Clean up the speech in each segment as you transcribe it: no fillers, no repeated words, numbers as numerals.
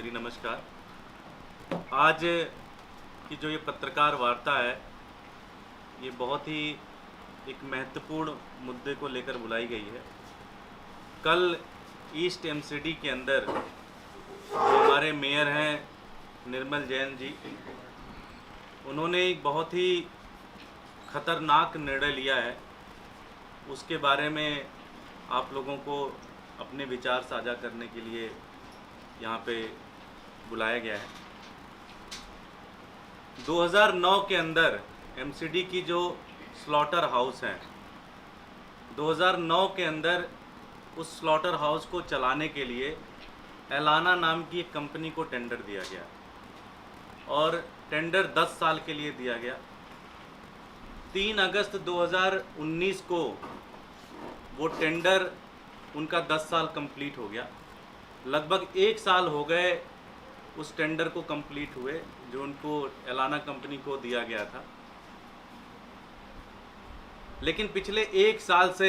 मेरी नमस्कार। आज की जो ये पत्रकार वार्ता है, ये बहुत ही एक महत्वपूर्ण मुद्दे को लेकर बुलाई गई है। कल ईस्ट एमसीडी के अंदर जो हमारे मेयर हैं निर्मल जैन जी, उन्होंने एक बहुत ही खतरनाक निर्णय लिया है। उसके बारे में आप लोगों को अपने विचार साझा करने के लिए यहाँ पे बुलाया गया है। 2009 के अंदर एमसीडी की जो स्लॉटर हाउस हैं, 2009 के अंदर उस स्लॉटर हाउस को चलाने के लिए एलाना नाम की एक कंपनी को टेंडर दिया गया और टेंडर 10 साल के लिए दिया गया। 3 अगस्त 2019 को वो टेंडर उनका 10 साल कंप्लीट हो गया। लगभग 1 साल हो गए उस टेंडर को कंप्लीट हुए जो उनको एलाना कंपनी को दिया गया था। लेकिन पिछले 1 साल से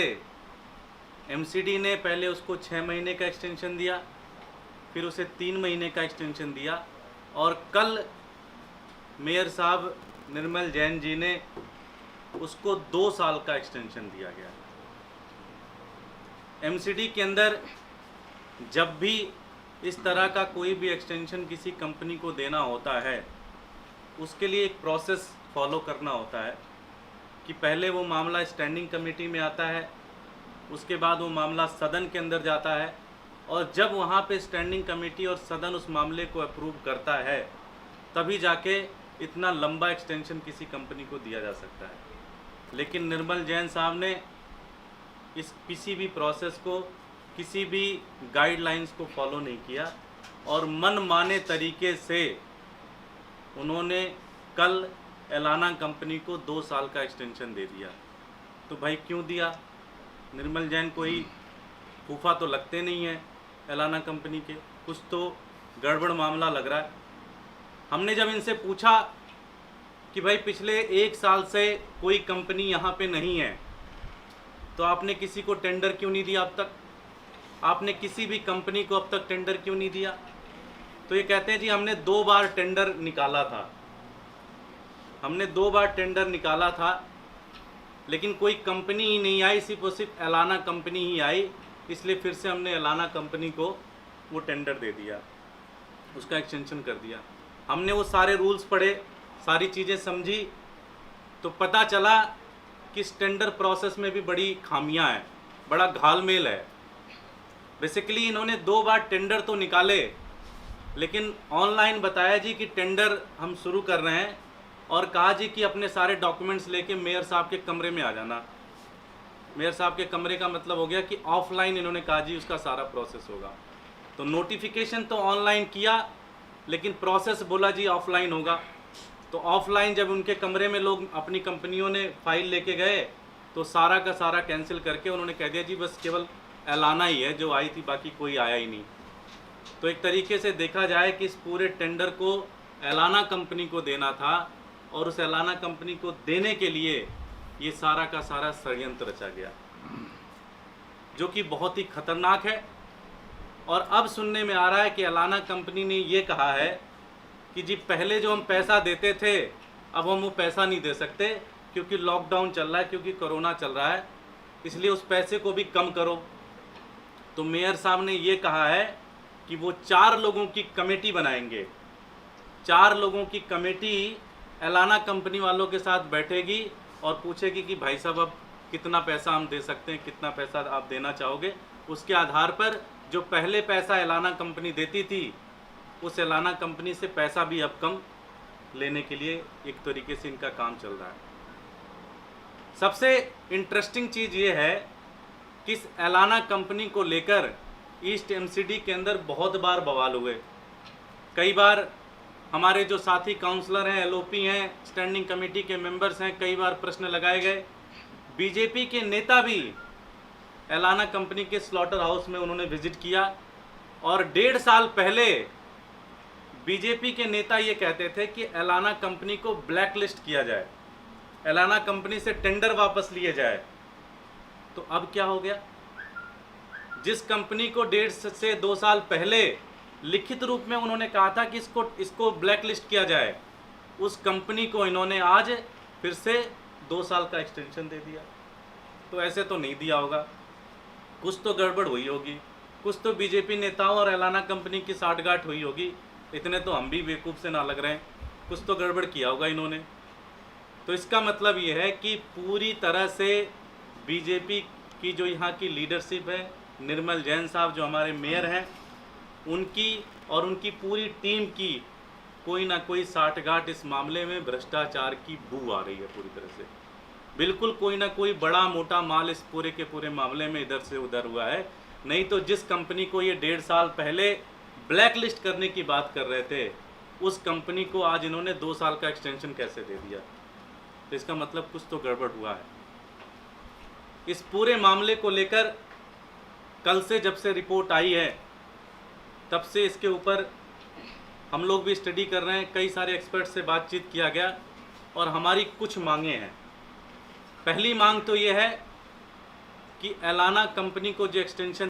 एमसीडी ने पहले उसको 6 महीने का एक्सटेंशन दिया, फिर उसे 3 महीने का एक्सटेंशन दिया और कल मेयर साहब निर्मल जैन जी ने उसको 2 साल का एक्सटेंशन दिया गया। एमसीडी के अंदर जब भी इस तरह का कोई भी एक्सटेंशन किसी कंपनी को देना होता है, उसके लिए एक प्रोसेस फॉलो करना होता है कि पहले वो मामला स्टैंडिंग कमेटी में आता है, उसके बाद वो मामला सदन के अंदर जाता है और जब वहाँ पे स्टैंडिंग कमेटी और सदन उस मामले को अप्रूव करता है, तभी जाके इतना लंबा एक्सटेंशन किसी कंपनी को दिया जा सकता है। लेकिन निर्मल जैन साहब ने इस किसी भी प्रोसेस को, किसी भी गाइडलाइंस को फॉलो नहीं किया और मनमाने तरीके से उन्होंने कल एलाना कंपनी को 2 साल का एक्सटेंशन दे दिया। तो भाई क्यों दिया? निर्मल जैन कोई फूफा तो लगते नहीं है एलाना कंपनी के, कुछ तो गड़बड़ मामला लग रहा है। हमने जब इनसे पूछा कि भाई पिछले 1 साल से कोई कंपनी यहाँ पे नहीं है, तो आपने किसी को टेंडर क्यों नहीं दिया अब तक? आपने किसी भी कंपनी को अब तक टेंडर क्यों नहीं दिया? तो ये कहते हैं जी हमने 2 बार टेंडर निकाला था, हमने 2 बार टेंडर निकाला था, लेकिन कोई कंपनी ही नहीं आई, सिर्फ और सिर्फ एलाना कंपनी ही आई, इसलिए फिर से हमने एलाना कंपनी को वो टेंडर दे दिया, उसका एक्सटेंशन कर दिया। हमने वो सारे रूल्स पढ़े, सारी चीज़ें समझी, तो पता चला कि इस टेंडर प्रोसेस में भी बड़ी खामियां हैं, बड़ा घालमेल है। बेसिकली इन्होंने 2 बार टेंडर तो निकाले, लेकिन ऑनलाइन बताया जी कि टेंडर हम शुरू कर रहे हैं और कहा जी कि अपने सारे डॉक्यूमेंट्स लेके मेयर साहब के कमरे में आ जाना। मेयर साहब के कमरे का मतलब हो गया कि ऑफलाइन इन्होंने कहा जी उसका सारा प्रोसेस होगा। तो नोटिफिकेशन तो ऑनलाइन किया, लेकिन प्रोसेस बोला जी ऑफलाइन होगा। तो ऑफलाइन जब उनके कमरे में लोग अपनी कंपनियों ने फाइल लेके गए, तो सारा का सारा कैंसिल करके उन्होंने कह दिया जी बस केवल एलाना ही है जो आई थी, बाकी कोई आया ही नहीं। तो एक तरीके से देखा जाए कि इस पूरे टेंडर को एलाना कंपनी को देना था और उस एलाना कंपनी को देने के लिए ये सारा का सारा षड्यंत्र रचा गया, जो कि बहुत ही खतरनाक है। और अब सुनने में आ रहा है कि एलाना कंपनी ने ये कहा है कि जी पहले जो हम पैसा देते थे, अब हम वो पैसा नहीं दे सकते क्योंकि लॉकडाउन चल रहा है, क्योंकि कोरोना चल रहा है, इसलिए उस पैसे को भी कम करो। तो मेयर साहब ने ये कहा है कि वो 4 लोगों की कमेटी बनाएंगे, 4 लोगों की कमेटी एलाना कंपनी वालों के साथ बैठेगी और पूछेगी कि भाई साहब अब कितना पैसा हम दे सकते हैं, कितना पैसा आप देना चाहोगे। उसके आधार पर जो पहले पैसा एलाना कंपनी देती थी, उस एलाना कंपनी से पैसा भी अब कम लेने के लिए एक तरीके से इनका काम चल रहा है। सबसे इंटरेस्टिंग चीज़ ये है कि इस एलाना कंपनी को लेकर ईस्ट एमसीडी के अंदर बहुत बार बवाल हुए। कई बार हमारे जो साथी काउंसलर हैं, एलओपी हैं, स्टैंडिंग कमेटी के मेंबर्स हैं, कई बार प्रश्न लगाए गए। बीजेपी के नेता भी एलाना कंपनी के स्लॉटर हाउस में उन्होंने विजिट किया और 1.5 साल पहले बीजेपी के नेता ये कहते थे कि एलाना कंपनी को ब्लैक लिस्ट किया जाए, एलाना कंपनी से टेंडर वापस लिए जाए। तो अब क्या हो गया? जिस कंपनी को 1.5 से 2 साल पहले लिखित रूप में उन्होंने कहा था कि इसको ब्लैक लिस्ट किया जाए। उस कंपनी को इन्होंने आज फिर से 2 साल का एक्सटेंशन दे दिया। तो ऐसे तो नहीं दिया होगा, कुछ तो गड़बड़ हुई होगी, कुछ तो बीजेपी नेताओं और एलाना कंपनी की साठगांठ हुई होगी। इतने तो हम भी बेवकूफ़ से ना लग रहे हैं, कुछ तो गड़बड़ किया होगा इन्होंने। तो इसका मतलब ये है कि पूरी तरह से बीजेपी की जो यहाँ की लीडरशिप है, निर्मल जैन साहब जो हमारे मेयर हैं, उनकी और उनकी पूरी टीम की कोई ना कोई साठगांठ इस मामले में भ्रष्टाचार की बू आ रही है पूरी तरह से। बिल्कुल कोई ना कोई बड़ा मोटा माल इस पूरे के पूरे मामले में इधर से उधर हुआ है। नहीं तो जिस कंपनी को ये 1.5 साल पहले ब्लैक लिस्ट करने की बात कर रहे थे, उस कंपनी को आज इन्होंने 2 साल का एक्सटेंशन कैसे दे दिया? तो इसका मतलब कुछ तो गड़बड़ हुआ है। इस पूरे मामले को लेकर कल से जब से रिपोर्ट आई है, तब से इसके ऊपर हम लोग भी स्टडी कर रहे हैं, कई सारे एक्सपर्ट से बातचीत किया गया और हमारी कुछ मांगे हैं। पहली मांग तो ये है कि एलाना कंपनी को जो एक्सटेंशन